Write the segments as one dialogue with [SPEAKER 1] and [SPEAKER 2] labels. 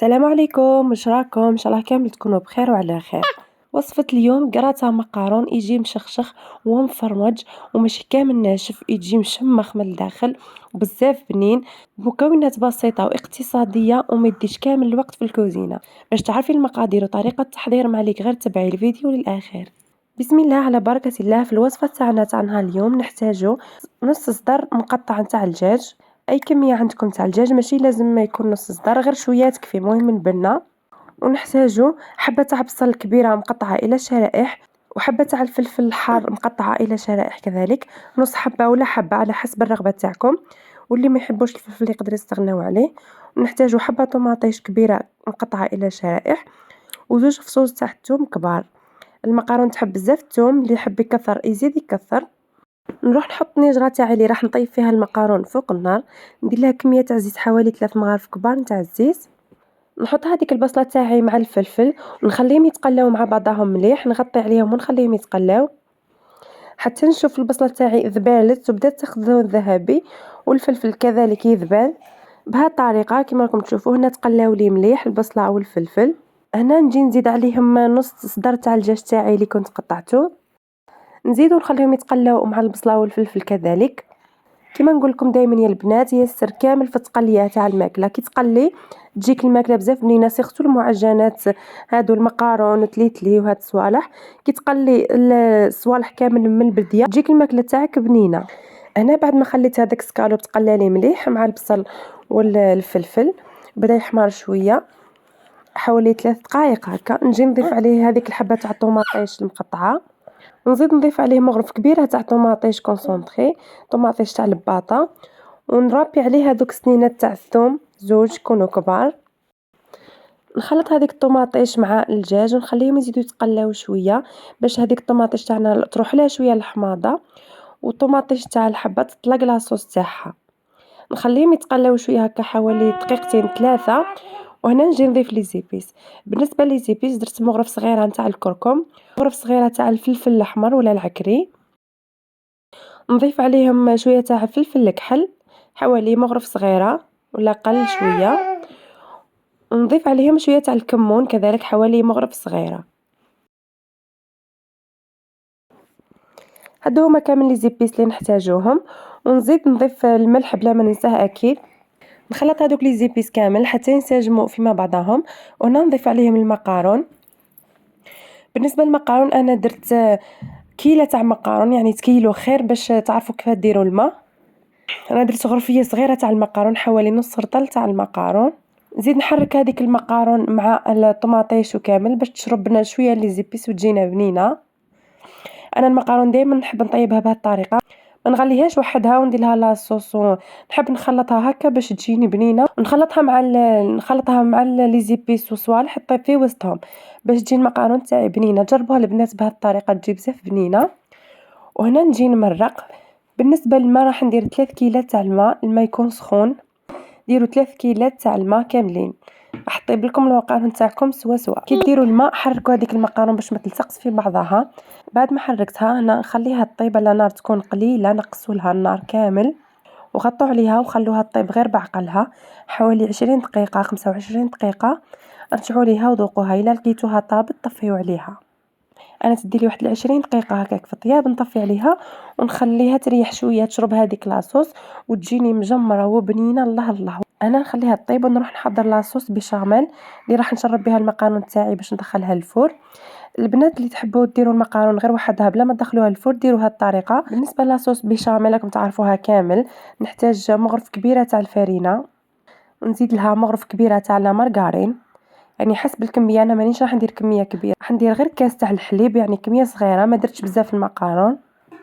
[SPEAKER 1] السلام عليكم، واش راكم؟ ان شاء الله كامل تكونوا بخير وعلى خير. وصفة اليوم قراطة مقارون يجي مشخشخ ومفرمج وماشي كامل ناشف، يجي مشمخ من الداخل وبزاف بنين، بمكونات بسيطة واقتصادية وما يديش كامل الوقت في الكوزينة. باش تعرفي المقادير وطريقة التحضير ما عليك غير تبعي الفيديو للآخر. بسم الله على بركة الله. في الوصفة تاع نهار اليوم نحتاجو نص صدر مقطع نتاع الدجاج، اي كميه عندكم تاع الدجاج، ماشي لازم ما يكون نص صدر، غير شويه تكفي، المهم نبنه. ونحتاجو حبه تاع بصل كبيره مقطعه الى شرائح، وحبه تاع الفلفل الحار مقطعه الى شرائح كذلك، نص حبه ولا حبه على حسب الرغبه تاعكم، واللي ما يحبوش الفلفل يقدر يستغناو عليه. ونحتاجو حبه طماطيش كبيره مقطعه الى شرائح، وزوج فصوص تاع الثوم كبار. المقارون تحب بزاف الثوم، اللي يحب يكثر يزيد يكثر. نروح نحط النجرة تاعي اللي راح نطيب فيها المقارون فوق النار، ندير لها كمية تاع زيت حوالي 3 مغارف كبار نتاع الزيت. نحط هذيك البصلة تاعي مع الفلفل ونخليهم يتقلاو مع بعضهم مليح، نغطي عليهم ونخليهم يتقلاو حتى نشوف البصلة تاعي ذبالت وبدات تاخذ لون ذهبي، والفلفل كذلك يذبل. بهذه الطريقة كما راكم تشوفوا هنا تقلاو لي مليح البصلة والفلفل. هنا نجي نزيد عليهم نص صدر تاع الدجاج تاعي اللي كنت قطعته، نزيدو نخليهم يتقلاو مع البصلة والفلفل كذلك. كما نقول لكم دائما يا البنات، هي السر كامل في التقليه تاع الماكله. كي تقلي تجيك الماكله بزاف بنينه، سيرتو المعجنات هادو المقارون وتليتلي وهاد الصوالح. كي تقلي الصوالح كامل من البديه تجيك الماكله تاعك بنينه. انا بعد ما خليت هذاك سكالوب تقلى لي مليح مع البصل والفلفل، بدا يحمر شويه حوالي 3 دقائق هكا، نجي نضيف عليه هذيك الحبه تاع الطوماطيش المقطعه، نزيد نضيف عليه مغرف كبيره تاع طوماطيش كونسونطري، طوماطيش تاع الباطا، ونرابي عليه هذوك سنينات تاع الثوم زوج كونوا كبار. نخلط هذيك الطوماطيش مع الدجاج ونخليهم يزيدوا يتقلاو شويه باش هذيك الطوماطيش تاعنا تروح لها شويه الحماضه، والطوماطيش تاع الحبه تطلق لاصوص تاعها. نخليهم يتقلاو شويه هكا حوالي دقيقتين 3. وهنا نجي نضيف لي زيبيس. بالنسبه لي زيبيس درت مغرف صغيره نتاع الكركم، مغرف صغيره تاع الفلفل الاحمر ولا العكري، نضيف عليهم شويه تاع فلفل الكحل حوالي مغرف صغيره ولا قل شويه، ونضيف عليهم شويه تاع الكمون كذلك حوالي مغرف صغيره. هادو هما كامل لي زيبيس اللي نحتاجوهم. ونزيد نضيف الملح بلا ما ننساه اكيد. نخلط هادوك لي زيبيس كامل حتى ينسجموا فيما بعضهم، وهنا نضيف عليهم المقارون. بالنسبه للمقارون انا درت كيله تاع مقارون، يعني تكيلو خير باش تعرفوا كيف ديروا الماء. انا درت غرفيه صغيره تاع المقارون حوالي نص رطل تاع المقارون. نزيد نحرك هذيك المقارون مع الطماطيش وكامل باش تشرب لنا شويه لي زيبيس وتجينا بنينه. انا المقارون دائما نحب نطيبها بهذه الطريقه، ما نغليهاش وحدها وندير لها لاصوص، نحب نخلطها هكا باش تجيني بنينه، ونخلطها مع لي زيبيس وصوالح طيب في وسطهم باش تجي المقارون تاعي بنينه. جربوها البنات بهذه الطريقه تجي بزاف بنينه. وهنا نجي نمرق. بالنسبه للماء راح ندير 3 كيلات تاع الماء يكون سخون. ديروا 3 كيلات تاع الماء كاملين، راح طيب لكم المقارون تاعكم سوا. كي ديروا الماء حركوا هذيك المقارون باش ما تلصقش في بعضها. بعد ما حركتها هنا نخليها تطيب على نار تكون قليله، نقصوا لها النار كامل وغطوا عليها وخلوها تطيب غير بعقلها حوالي 20 دقيقه 25 دقيقه. رجعوا ليها وذوقوها، الا لقيتوها طابت طفيوا عليها. انا تديلي واحد 20 دقيقه هكاك في الطياب، نطفي عليها ونخليها تريح شويه تشرب هذيك لاصوص وتجيني مجمره وبنينه. الله الله. انا نخليها طيب ونروح نحضر لاصوص بشاميل اللي راح نشرب بها المقارون تاعي باش ندخلها الفور. البنات اللي تحبوا ديروا المقارون غير وحدها بلا ما تدخلوها الفور ديروا هذه الطريقه. بالنسبه لاصوص بشاميل راكم تعرفوها كامل، نحتاج مغرف كبيره تاع الفارينه، ونزيد لها مغرف كبيره تاع لا مارغرين، يعني حسب الكميه. انا مانيش راح ندير كميه كبيره، راح ندير غير كاس تاع الحليب، يعني كميه صغيره ما درتش بزاف المقارون.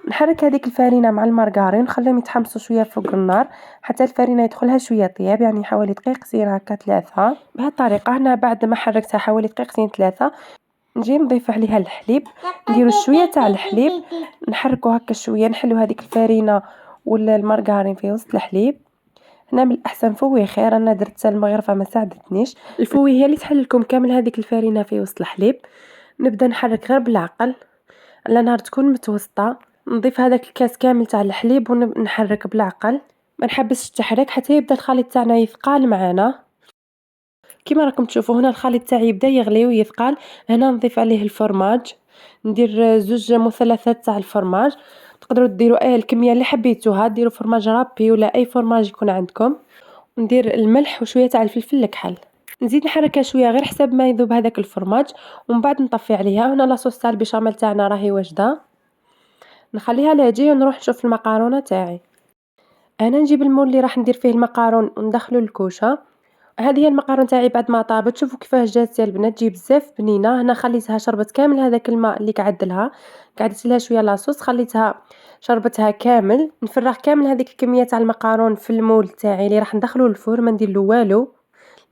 [SPEAKER 1] نحرك هذيك الفارينه مع المارغرين نخليهم يتحمسوا شويه فوق النار حتى الفارينه يدخلها شويه طياب، يعني حوالي دقيقتين هكا 3. بهذه الطريقه هنا بعد ما حركتها حوالي دقيقتين 3 نجي نضيف عليها الحليب. نديروا شويه تاع الحليب نحركوا هكا شويه، نحلوا هذيك الفارينه ولا المارغرين في وسط الحليب. هنا من الاحسن فوي خير، انا درت المغرفه ما ساعدتنيش، الفوي هي اللي تحل لكم كامل هذيك الفارينه في وسط الحليب. نبدا نحرك غير بالعقل على نار تكون متوسطه، نضيف هذاك الكاس كامل تاع الحليب ونحرك بالعقل، ما نحبسش التحريك حتى يبدا الخليط تاعنا يثقال معنا. كيما راكم تشوفوا هنا الخليط تاعي يبدا يغلي ويثقل. هنا نضيف عليه الفرماج، ندير 2 مثلثات تاع الفرماج. تقدروا ديروا الكميه اللي حبيتوها، ديروا فرماج رابي ولا اي فرماج يكون عندكم. ندير الملح وشويه تاع الفلفل الكحل، نزيد نحركها شويه غير حسب ما يذوب هذاك الفرماج، ومن بعد نطفي عليها. هنا لاصوص تاع البيشاميل تاعنا راهي واجده، نخليها لاجي ونروح نشوف المقارونه تاعي. انا نجيب المول اللي راح ندير فيه المقارون وندخلو الكوشه. هذه هي المقارون تاعي بعد ما طابت، شوفوا كيفاش جات يا البنات، تجي بزاف بنينه. هنا خليتها شربت كامل هذاك الماء اللي قعدت لها، قعدت لها شويه لاصوص، خليتها شربتها كامل. نفرغ كامل هذيك الكميه تاع المقارون في المول تاعي اللي راح ندخلو للفور، ما ندير له والو.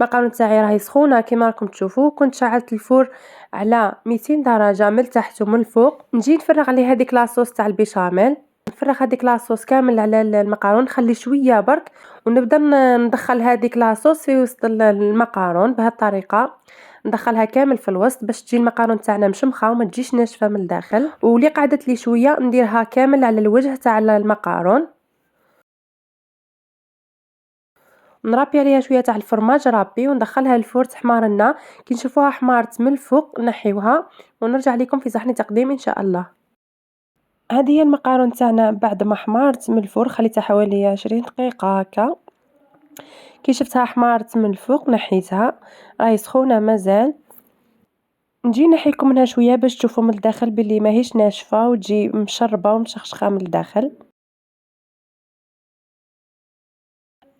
[SPEAKER 1] المقارون تاعي راهي سخونه كيما راكم تشوفوا، كنت شعلت الفور على 200 درجه من التحت ومن الفوق. نجي نفرغ عليه هذيك لاصوص تاع البيشاميل، نفرغ هذيك لاصوص كامل على المقارون، نخلي شويه برك ونبدا ندخل هذيك لاصوص في وسط المقارون بهالطريقه. ندخلها كامل في الوسط باش تجي المقارون تاعنا مشمخه وما تجيش ناشفه من الداخل. واللي قعدت لي شويه نديرها كامل على الوجه تاع المقارون، نرابي عليها شويه تاع الفرماج رابي وندخلها للفور تحمار لنا. كي نشوفوها حمارت من الفوق نحيوها ونرجع لكم في صحن تقديم ان شاء الله. هذه هي المقارون تاعنا بعد ما حمارت من الفور، خليتها حوالي 20 دقيقه هكا. كي شفتها حمارت من الفوق نحيتها، راهي سخونه مازال. نجي نحيكم منها شويه باش تشوفوا من الداخل باللي ماهيش ناشفه وتجي مشربه ومشخشخه من الداخل.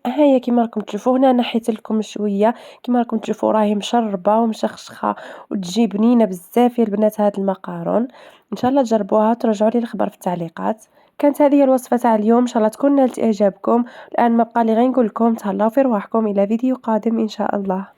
[SPEAKER 1] ها هي كيما راكم تشوفوا هنا نحيت لكم شويه، كيما راكم تشوفوا راهي مشربه ومشخشخه وتجي بنينه بزاف يا البنات هاد المقارون. ان شاء الله تجربوها وترجعوا لي الخبر في التعليقات. كانت هذه هي الوصفه تاع اليوم، ان شاء الله تكون نالت اعجابكم. الان ما بقى لي غير نقول لكم تهلاو في رواحكم، الى فيديو قادم ان شاء الله.